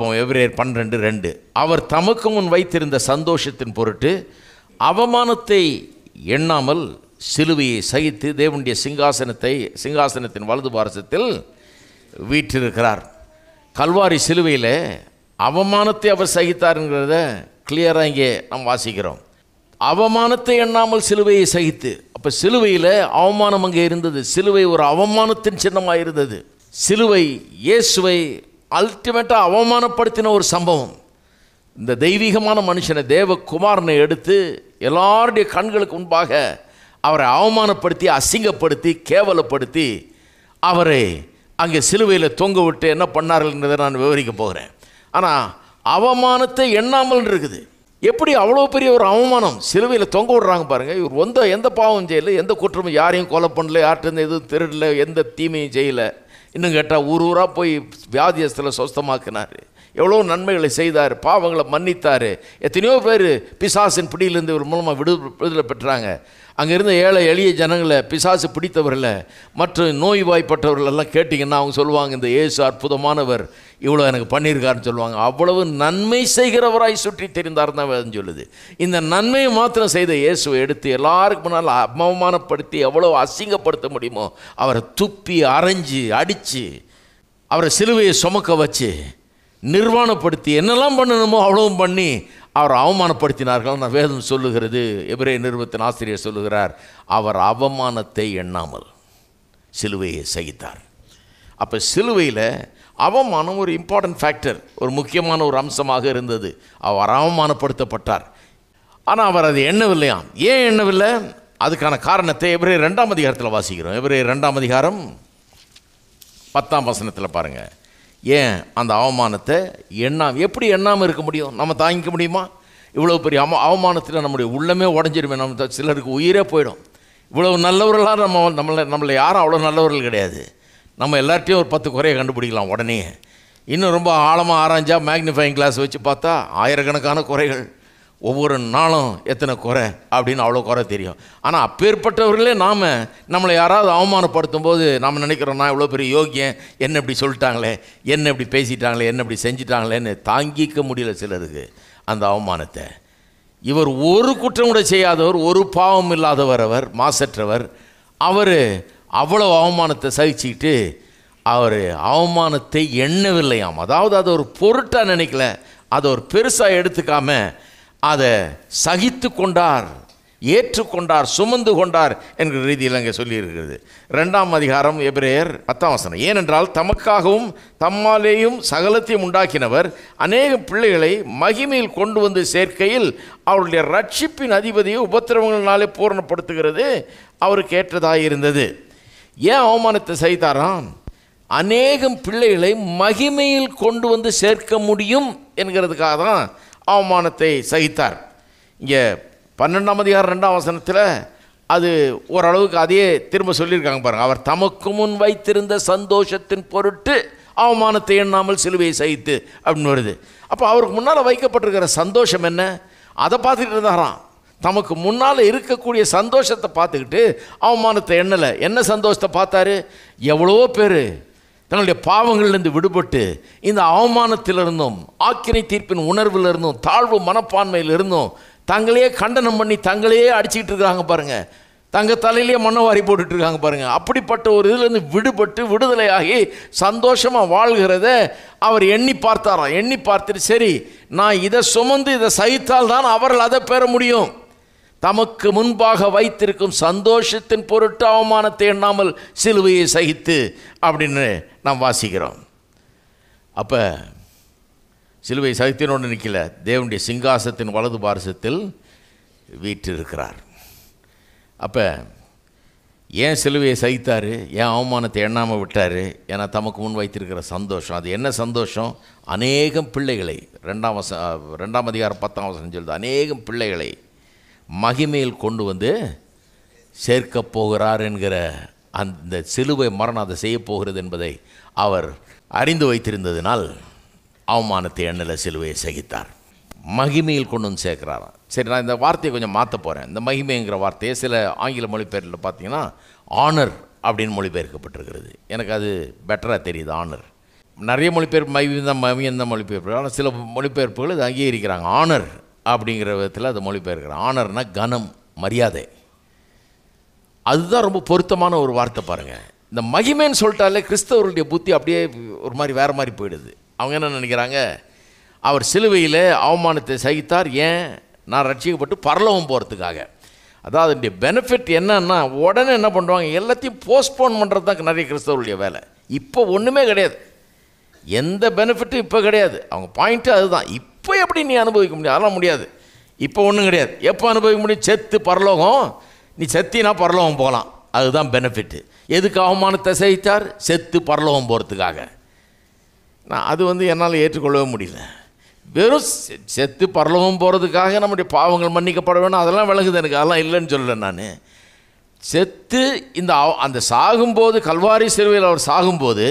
பார்ப்போம். எபிரேயர் 12:2. அவர் தமக்கு முன் வைத்திருந்த சந்தோஷத்தின் பொருட்டு அவமானத்தை எண்ணாமல் சிலுவையை சகித்து தேவனுடைய சிங்காசனத்தின் வலது பாரசத்தில் வீற்றிருக்கிறார். கல்வாரி சிலுவையில் அவமானத்தை அவர் சகித்தாருங்கிறத கிளியராக இங்கே நாம் வாசிக்கிறோம். அவமானத்தை எண்ணாமல் சிலுவையை சகித்து. அப்போ சிலுவையில் அவமானம் அங்கே இருந்தது. சிலுவை ஒரு அவமானத்தின் சின்னமாக இருந்தது. சிலுவை இயேசுவை அல்டிமேட்டாக அவமானப்படுத்தின ஒரு சம்பவம். இந்த தெய்வீகமான மனுஷனை, தேவகுமாரனை எடுத்து எல்லாருடைய கண்களுக்கு முன்பாக அவரை அவமானப்படுத்தி, அசிங்கப்படுத்தி, கேவலப்படுத்தி அவரை அங்கே சிலுவையில் தொங்க விட்டு என்ன பண்ணார்கள்ன்றதை நான் விவரிக்க போகிறேன். ஆனால் அவமானத்தை எண்ணாமல் இருக்குது. எப்படி அவ்வளோ பெரிய ஒரு அவமானம் சிலுவையில் தொங்க விடுறாங்க பாருங்கள். இவர் எந்த பாவம் செய்யலை, எந்த குற்றமும், யாரையும் கொலை பண்ணல, யார்கிட்ட எதுவும் திருடல, எந்த தீமையும் செய்யலை. இன்னும் கேட்டால் ஊராக போய் வியாதியஸ்தில் சொஸ்தமாக்கினார், எவ்வளோ நன்மைகளை செய்தார், பாவங்களை மன்னித்தார். எத்தனையோ பேர் பிசாசின் பிடியிலேருந்து இவர் மூலமாக விடுதலை பெற்றாங்க. அங்கே இருந்த ஏழை எளிய ஜனங்களை, பிசாசு பிடித்தவர்களை, மற்ற நோய்வாய்ப்பட்டவர்களெல்லாம் கேட்டிங்கன்னா அவங்க சொல்லுவாங்க, இந்த இயேசு அற்புதமானவர், இவ்வளோ எனக்கு பண்ணியிருக்காருன்னு சொல்லுவாங்க. அவ்வளவு நன்மை செய்கிறவராய் சுற்றி தெரிந்தார் தான் வேதம் சொல்லுது. இந்த நன்மையை மாத்திரம் செய்த இயேசுவை எடுத்து எல்லாருக்கு முன்னால் அவமானப்படுத்தி எவ்வளோ அசிங்கப்படுத்த முடியுமோ அவரை துப்பி அரைஞ்சி அடித்து அவரை சிலுவையை சுமக்க வச்சு நிர்வாணப்படுத்தி என்னெல்லாம் பண்ணணுமோ அவ்வளவும் பண்ணி அவர் அவமானப்படுத்தினார்கள். நான் வேதம் சொல்லுகிறது, எபிரேயர் நிருபத்தின் ஆசிரியர் சொல்லுகிறார், அவர் அவமானத்தை எண்ணாமல் சிலுவையை சகித்தார். அப்போ சிலுவையில் அவமானம் ஒரு இம்பார்ட்டன்ட் ஃபேக்டர், ஒரு முக்கியமான ஒரு அம்சமாக இருந்தது. அவர் அவமானப்படுத்தப்பட்டார். ஆனால் அவர் அது எண்ணவில்லையாம். ஏன் எண்ணவில்லை? அதுக்கான காரணத்தை எபிரேயர் 2ஆம் அதிகாரத்தில் வாசிக்கிறோம். எபிரேயர் 2ஆம் அதிகாரம் 10ஆம் வசனத்தில் பாருங்கள். ஏன் அந்த அவமானத்தை எப்படி எண்ணாமல் இருக்க முடியும்? நம்ம தாங்கிக்க முடியுமா? இவ்வளோ பெரிய அவமானத்தில் நம்முடைய உள்ளமே உடஞ்சிருமே. நம்ம சிலருக்கு உயிரே போயிடும். இவ்வளவு நல்லவர்களாக நம்மளை யாரும் அவ்வளோ நல்லவர்கள் கிடையாது. நம்ம எல்லார்ட்டையும் ஒரு 10 குறையை கண்டுபிடிக்கலாம் உடனே. இன்னும் ரொம்ப ஆழமாக ஆராய்ஞ்சா மேக்னிஃபைங் கிளாஸ் வச்சு பார்த்தா ஆயிரக்கணக்கான குறைகள், ஒவ்வொரு நாளும் எத்தனை குறை அப்படின்னு அவ்வளோ குறை தெரியும். ஆனால் அப்பேற்பட்டவர்களே நம்மளை யாராவது அவமானப்படுத்தும் போது நாம் நினைக்கிறோம், நான் இவ்வளோ பெரிய யோகியன், என்ன இப்படி சொல்லிட்டாங்களே, என்ன இப்படி பேசிட்டாங்களே, என்ன இப்படி செஞ்சிட்டாங்களேன்னு தாங்கிக்க முடியல சிலருக்கு அந்த அவமானத்தை. இவர் ஒரு குற்றம் கூட செய்யாதவர், ஒரு பாவம் இல்லாதவர், அவர் மாசற்றவர். அவர் அவ்வளோ அவமானத்தை சகிச்சுக்கிட்டு அவர் அவமானத்தை எண்ணவில்லையாம். அதாவது அதை ஒரு பொருட்டாக நினைக்கல, அதை ஒரு பெருசாக எடுத்துக்காம அதை சகித்து கொண்டார், ஏற்றுக்கொண்டார், சுமந்து கொண்டார் என்கிற ரீதியில் அங்கே சொல்லியிருக்கிறது. 2ஆம் அதிகாரம் எபிரேயர் 10ஆம் வசனம். ஏனென்றால் தமக்காகவும் தம்மாலேயும் சகலத்தையும் உண்டாக்கினவர் அநேக பிள்ளைகளை மகிமையில் கொண்டு வந்து சேர்க்கையில் அவருடைய ரட்சிப்பின் அதிபதியை உபத்திரவங்களினாலே பூரணப்படுத்துகிறது அவருக்கு ஏற்றதாக இருந்தது. ஏன் அவமானத்தை சகித்தாராம்? அநேகம் பிள்ளைகளை மகிமையில் கொண்டு வந்து சேர்க்க முடியும் என்கிறதுக்காக தான் அவமானத்தை சகித்தார். இங்கே 12ஆம் அதிகாரம் 2ஆம் வசனத்தில் அது ஓரளவுக்கு அதையே திரும்ப சொல்லியிருக்காங்க பாருங்கள். அவர் தமக்கு முன் வைத்திருந்த சந்தோஷத்தின் பொருட்டு அவமானத்தை எண்ணாமல் சிலுவையை சகித்து அப்படின்னு வருது. அப்போ அவருக்கு முன்னால் வைக்கப்பட்டிருக்கிற சந்தோஷம் என்ன? அதை பார்த்துக்கிட்டு இருந்தாராம். தமக்கு முன்னால் இருக்கக்கூடிய சந்தோஷத்தை பார்த்துக்கிட்டு அவமானத்தை எண்ணலை. என்ன சந்தோஷத்தை பார்த்தாரு? எவ்வளோ பேர் தன்னுடைய பாவங்களிலிருந்து விடுபட்டு இந்த அவமானத்திலிருந்தும் ஆக்கினை தீர்ப்பின் உணர்விலிருந்தும் தாழ்வு மனப்பான்மையிலிருந்தும் தங்களையே கண்டனம் பண்ணி தங்களையே அடிச்சுக்கிட்டு இருக்காங்க பாருங்கள். தங்க தலையிலேயே மண்ணை வாரி போட்டுட்ருக்காங்க பாருங்கள். அப்படிப்பட்ட ஒரு இதிலேருந்து விடுபட்டு விடுதலையாகி சந்தோஷமாக வாழ்கிறத அவர் எண்ணி பார்த்தாராம். எண்ணி பார்த்துட்டு, சரி நான் இதை சுமந்து இதை சகித்தால் தான் அவர்கள் அதை பெற முடியும். தமக்கு முன்பாக வைத்திருக்கும் சந்தோஷத்தின் பொருட்டு அவமானத்தை எண்ணாமல் சிலுவையை சகித்து அப்படின்னு நாம் வாசிக்கிறோம். அப்போ சிலுவை சகித்தினோடு நிற்கல, தேவனுடைய சிங்காசனத்தின் வலது பாரசத்தில் வீற்றிருக்கிறார். அப்போ ஏன் சிலுவையை சகித்தார்? ஏன் அவமானத்தை எண்ணாமல் விட்டார்? ஏன்னா தமக்கு முன் வைத்திருக்கிற சந்தோஷம். அது என்ன சந்தோஷம்? அநேகம் பிள்ளைகளை 2ஆம் அதிகாரம் 10ஆம் வசனம் சொல்லுது, அநேகம் பிள்ளைகளை மகிமையில் கொண்டு வந்து சேர்க்கப் போகிறார் என்கிற அந்த சிலுவை மரணம் அதை செய்ய போகிறது என்பதை அவர் அறிந்து வைத்திருந்ததினால் அவமானத்தை எண்ணல, சிலுவையை சகித்தார். மகிமையில் கொண்டு வந்து சேர்க்கிறாராம். சரி, நான் இந்த வார்த்தையை கொஞ்சம் மாற்ற போகிறேன். இந்த மகிமைங்கிற வார்த்தையை சில ஆங்கில மொழிபெயர்ப்பில் பார்த்தீங்கன்னா ஆனர் அப்படின்னு மொழிபெயர்க்கப்பட்டிருக்கிறது. எனக்கு அது பெட்டராக தெரியுது. ஆனர் நிறைய மொழிபெயர்ப்பு மகிமைந்த மொழிபெயர்ப்பு, ஆனால் சில மொழிபெயர்ப்புகள் இது அங்கீகரிக்கிறாங்க. ஆனர் அப்படிங்கிற விதத்தில் அதை மொழிபெயர்க்கிறாங்க. ஆனர்னா கனம், மரியாதை. அதுதான் ரொம்ப பொருத்தமான ஒரு வார்த்தை பாருங்கள். இந்த மகிமைன்னு சொல்லிட்டாலே கிறிஸ்தவர்களுடைய புத்தி அப்படியே ஒரு மாதிரி வேறு மாதிரி போயிடுது. அவங்க என்ன நினைக்கிறாங்க, அவர் சிலுவையில் அவமானத்தை சகித்தார், ஏன் நான் ரட்சிக்கப்பட்டு பரலோகம் போகிறதுக்காக. அதாவது அதனுடைய பெனிஃபிட் என்னன்னா உடனே என்ன பண்ணுவாங்க, எல்லாத்தையும் போஸ்ட்போன் பண்ணுறது தான் நிறைய கிறிஸ்தவர்களுடைய வேலை. இப்போ ஒன்றுமே கிடையாது, எந்த பெனிஃபிட்டும் இப்போ கிடையாது. அவங்க பாயிண்ட்டு அதுதான். இப்போ எப்படி நீ அனுபவிக்க முடியும், அதெல்லாம் முடியாது. இப்போ ஒன்றும் கிடையாது. எப்போ அனுபவிக்க முடியும், செத்து பரலோகம், நீ செத்தினா பரலோகம் போகலாம், அதுதான் பெனிஃபிட்டு. எதுக்கு அவமானத்தை சகித்தார், செத்து பரலோகம் போகிறதுக்காக. நான் அது என்னால் ஏற்றுக்கொள்ளவே முடியல. வெறும் செத்து பரலோகம் போகிறதுக்காக நம்முடைய பாவங்கள் மன்னிக்கப்பட வேணும், அதெல்லாம் விளங்குது எனக்கு, அதெல்லாம் இல்லைன்னு சொல்லலை நான். செத்து அந்த சாகும்போது, கல்வாரி சிலுவையில் அவர் சாகும்போது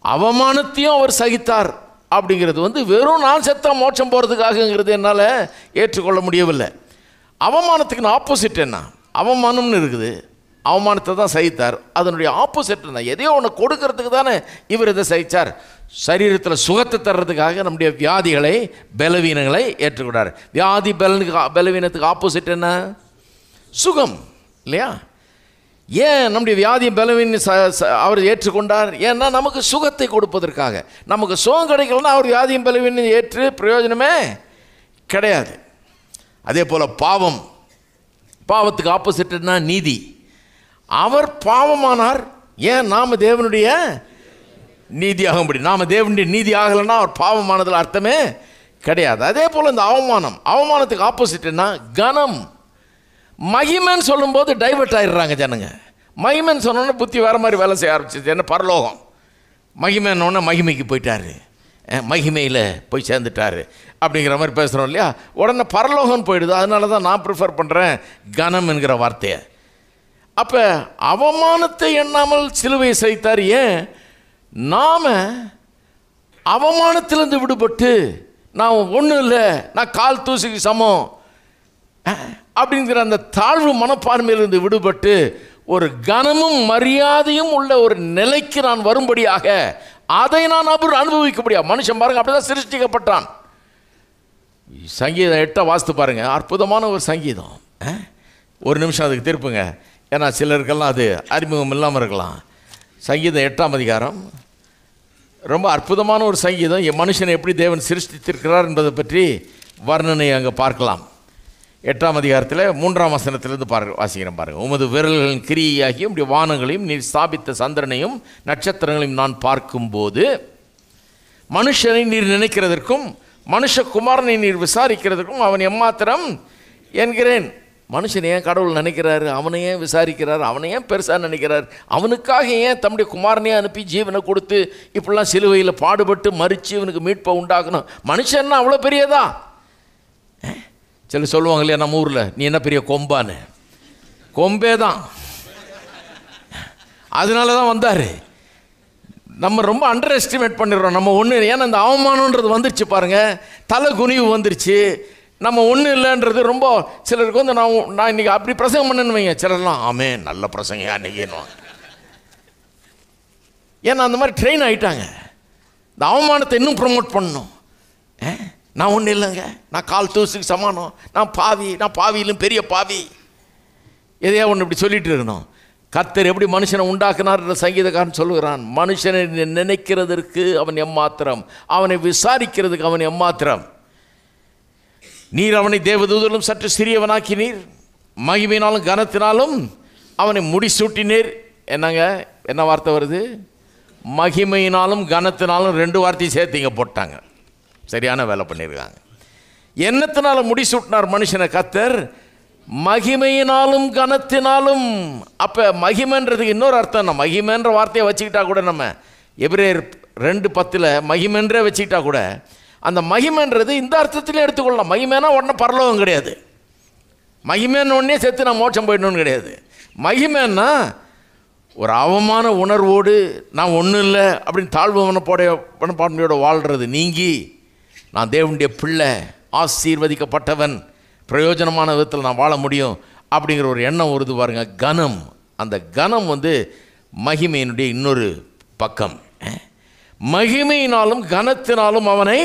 அவமானத்தையும் அவர் சகித்தார் அப்படிங்கிறது வெறும் நான் செத்தா மோட்சம் போகிறதுக்காகங்கிறது என்னால் ஏற்றுக்கொள்ள முடியவில்லை. அவமானத்துக்கு ஆப்போசிட் என்ன, அவமானம்னு இருக்குது, அவமானத்தை தான் சகித்தார். அதனுடைய ஆப்போசிட் என்ன, எதையோ ஒன்று கொடுக்கறதுக்கு தானே இவர் இதை சகித்தார். சரீரத்தில் சுகத்தை தர்றதுக்காக நம்முடைய வியாதிகளை, பலவீனங்களை ஏற்றுக்கொண்டார். வியாதி பலவீனத்துக்கு ஆப்போசிட் என்ன, சுகம் இல்லையா? ஏன் நம்முடைய வியாதி பலவீன அவர் ஏற்றுக்கொண்டார், ஏன்னா நமக்கு சுகத்தை கொடுப்பதற்காக. நமக்கு சுகம் கிடைக்கலன்னா அவர் வியாதியும் பலவீனம் ஏற்று பிரயோஜனமே கிடையாது. அதே போல் பாவத்துக்கு ஆப்போசிட் என்ன, நீதி. அவர் பாவமானார், ஏன் நாம் தேவனுடைய நீதியாக முடியும். நாம் தேவனுடைய நீதி ஆகலைன்னா அவர் பாவமானதில் அர்த்தமே கிடையாது. அதே போல் இந்த அவமானத்துக்கு ஆப்போசிட் என்ன, கனம். மகிமைன்னு சொல்லும்போது டைவர்ட் ஆகிடுறாங்க ஜனங்க. மகிமைன்னு சொன்னோன்னே புத்தி வேறு மாதிரி வேலை செய்ய ஆரம்பிச்சிச்சு. என்ன பரலோகம், மகிமைன்னொன்னே மகிமைக்கு போயிட்டார், மகிமையில் போய் சேர்ந்துட்டார் அப்படிங்கிற மாதிரி பேசுகிறோம் இல்லையா? உடனே பரலோகம் போயிடுது. அதனால தான் நான் ப்ரிஃபர் பண்ணுறேன் கனம் என்கிற வார்த்தையை. அப்போ அவமானத்தை எண்ணாமல் சிலுவையை சகித்தார். ஏன், நாம் அவமானத்திலிருந்து விடுபட்டு, நான் ஒன்றும் இல்லை, நான் கால் தூசிக்கு சமம் அப்படிங்கிற அந்த தாழ்வு மனப்பான்மையிலிருந்து விடுபட்டு ஒரு கனமும் மரியாதையும் உள்ள ஒரு நிலைக்கு நான் வரும்படியாக, அதை நான் அனுபவிக்க முடியாது. மனுஷன் பாருங்க அப்படிதான் சிருஷ்டிக்கப்பட்டான். சங்கீதம் 8 வாசித்து பாருங்க, அற்புதமான ஒரு சங்கீதம். ஒரு நிமிஷம் அதுக்கு திருப்புங்க, ஏன்னா சிலருக்கெல்லாம் அது அறிமுகம் இல்லாமல் இருக்கலாம். சங்கீதம் 8ஆம் அதிகாரம் ரொம்ப அற்புதமான ஒரு சங்கீதம். என் மனுஷனை எப்படி தேவன் சிருஷ்டித்திருக்கிறார் என்பதை பற்றி வர்ணனை அங்கே பார்க்கலாம். 8ஆம் அதிகாரத்தில் 3ஆம் வசனத்திலிருந்து வாசிக்கிறேன் பாருங்கள். உமது விரல்களின் கிரியையாகியும் உடைய வானங்களையும் நீர் ஸ்தாபித்த சந்திரனையும் நட்சத்திரங்களையும் நான் பார்க்கும்போது, மனுஷனை நீர் நினைக்கிறதற்கும் மனுஷகுமாரனை நீர் விசாரிக்கிறதற்கும் அவன் எம்மாத்திரம் என்கிறேன். மனுஷன் ஏன் கடவுள் நினைக்கிறாரு, அவனை ஏன் விசாரிக்கிறார், அவனை ஏன் பெருசாக நினைக்கிறார், அவனுக்காக ஏன் தம்முடைய குமாரனையே அனுப்பி ஜீவனை கொடுத்து இப்படிலாம் சிலுவையில் பாடுபட்டு மறித்து இவனுக்கு மீட்பை உண்டாக்கணும். மனுஷன்னா அவ்வளோ பெரியதா? சில சொல்லுவாங்க இல்லையா நம்ம ஊரில், நீ என்ன பெரிய கொம்பான்னு. கொம்பே தான், அதனால தான் வந்தார். நம்ம ரொம்ப அண்டர் எஸ்டிமேட் பண்ணிடுறோம் நம்ம ஒன்று. ஏன்னா இந்த அவமானன்றது வந்துருச்சு பாருங்கள், தலை குனிவு வந்துருச்சு. நம்ம ஒன்றும் இல்லைன்றது ரொம்ப சிலருக்கு நான் இன்றைக்கி அப்படி பிரசங்கம் பண்ணேன்னு வைங்க, சிலர்லாம் ஆமே நல்ல பிரசங்க அன்றைக்கின்னுவாங்க. ஏன்னா அந்த மாதிரி ட்ரெயின் ஆகிட்டாங்க. இந்த அவமானத்தை இன்னும் ப்ரொமோட் பண்ணணும். நான் ஒன்றும் இல்லைங்க, நான் கால் தூசுக்கு சமானம், நான் பாவியிலும் பெரிய பாவி, எதையா ஒன்று இப்படி சொல்லிட்டு இருக்கணும். கர்த்தர் எப்படி மனுஷனை உண்டாக்குனார் சங்கீதக்காரன் சொல்லுகிறான். மனுஷனை நினைக்கிறதற்கு அவன் எம்மாத்திரம், அவனை விசாரிக்கிறதுக்கு அவன் எம்மாத்திரம். நீர் அவனை தேவதூதலும் சற்று சிறியவனாக்கினீர், மகிமையினாலும் கனத்தினாலும் அவனை முடிசூட்டினீர். என்னங்க, என்ன வார்த்தை வருது? மகிமையினாலும் கனத்தினாலும் 2 வார்த்தையும் சேர்த்திங்க போட்டாங்க. சரியான வேலை பண்ணியிருக்காங்க. என்னத்தினால முடிசூட்டினார் மனுஷனை கர்த்தர்? மகிமையினாலும் கனத்தினாலும். அப்போ மகிமைன்றதுக்கு இன்னொரு அர்த்தம். நம்ம மகிமைன்ற வார்த்தையை வச்சுக்கிட்டா கூட, நம்ம எபிரேயர் 2:10 மகிமைன்றே வச்சுக்கிட்டா கூட, அந்த மகிமைன்றது இந்த அர்த்தத்திலே எடுத்துக்கொள்ளலாம். மகிமைனா உடனே பரலோகம் கிடையாது, மகிமைன்னு உடனே செத்து நான் மோட்சம் போயிடணும்னு கிடையாது. மகிமைன்னா ஒரு அவமான உணர்வோடு நான் ஒன்றும் இல்லை அப்படின்னு தாழ்வு மனப்பான்மையோட வாழ்கிறது நீங்கி, நான் தேவனுடைய பிள்ளை, ஆசீர்வதிக்கப்பட்டவன், பிரயோஜனமான விதத்தில் நான் வாழ முடியும் அப்படிங்கிற ஒரு எண்ணம் வருது பாருங்க. கனம், அந்த கனம் மகிமையினுடைய இன்னொரு பக்கம். மகிமையினாலும் கனத்தினாலும் அவனை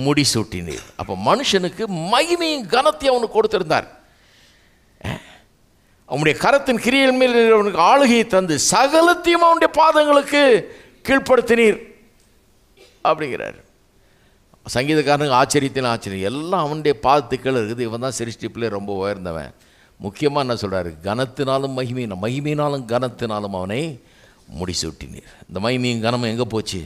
முடிசூட்டினீர். அப்போ மனுஷனுக்கு மகிமையும் கனத்தையும் அவனுக்கு கொடுத்திருந்தார். அவனுடைய கரத்தின் கிரியைகள் மேல் அவனுக்கு ஆளுகையை தந்து சகலத்தையும் அவனுடைய பாதங்களுக்கு கீழ்ப்படுத்தினீர் அப்படிங்கிறார். சங்கீதக்காரனுக்கு ஆச்சரியத்தின் ஆச்சரியம், எல்லாம் அவனுடைய பாதத்துக்கள் இருக்குது. இவன் தான் சிருஷ்டிப்பிலே ரொம்ப உயர்ந்தவன். முக்கியமாக என்ன சொல்கிறாரு? கனத்தினாலும் மகிமையினாலும் கனத்தினாலும் அவனை முடிசூட்டினீர். இந்த மகிமையும் கனமும் எங்கே போச்சு?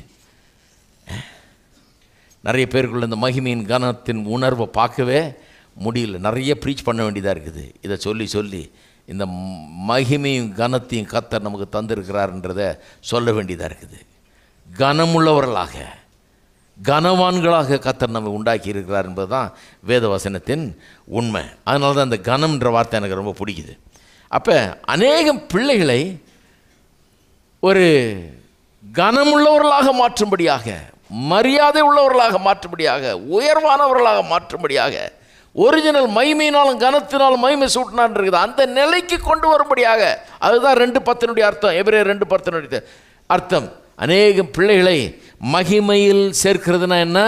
நிறைய பேருக்குள்ள இந்த மகிமையின் கனத்தின் உணர்வை பார்க்கவே முடியல. நிறைய ப்ரீச் பண்ண வேண்டியதாக இருக்குது. இதை சொல்லி சொல்லி இந்த மகிமையும் கனத்தையும் கர்த்தர் நமக்கு தந்திருக்கிறார்ன்றதை சொல்ல வேண்டியதாக இருக்குது. கனமுள்ளவர்களாக, கனவான்களாக கர்த்தர் நம்ம உண்டாக்கி இருக்கிறார் என்பது தான் வேதவசனத்தின் உண்மை. அதனால தான் இந்த கனம்ன்ற வார்த்தை எனக்கு ரொம்ப பிடிக்குது. அப்போ அநேகம் பிள்ளைகளை ஒரு கனமுள்ளவர்களாக மாற்றும்படியாக, மரியாதை உள்ளவர்களாக மாற்றும்படியாக, உயர்வானவர்களாக மாற்றும்படியாக, ஒரிஜினல் மகிமையினாலும் கனத்தினாலும் மகிமை சூட்டினான் இருக்குது, அந்த நிலைக்கு கொண்டு வரும்படியாக. அதுதான் 2:10 அர்த்தம். எபிரேயர் 2:10 அர்த்தம். அநேகம் பிள்ளைகளை மகிமையில் சேர்க்கிறதுனா என்ன?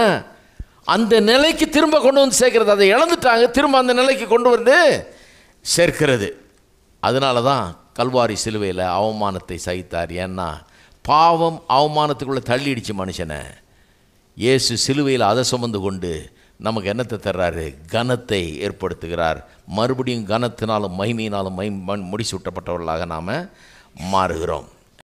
அந்த நிலைக்கு திரும்ப கொண்டு வந்து சேர்க்கிறது. அதை இழந்துட்டாங்க, திரும்ப அந்த நிலைக்கு கொண்டு வந்து சேர்க்கிறது. அதனால தான் கல்வாரி சிலுவையில் அவமானத்தை சகித்தார். ஏன்னா பாவம் அவமானத்துக்குள்ளே தள்ளிடுச்சு மனுஷனை. இயேசு சிலுவையில் அதை சுமந்து கொண்டு நமக்கு என்னத்தை தர்றாரு? கனத்தை ஏற்படுத்துகிறார். மறுபடியும் கனத்தினாலும் மகிமையினாலும் முடிசூட்டப்பட்டவர்களாக நாம் மாறுகிறோம்.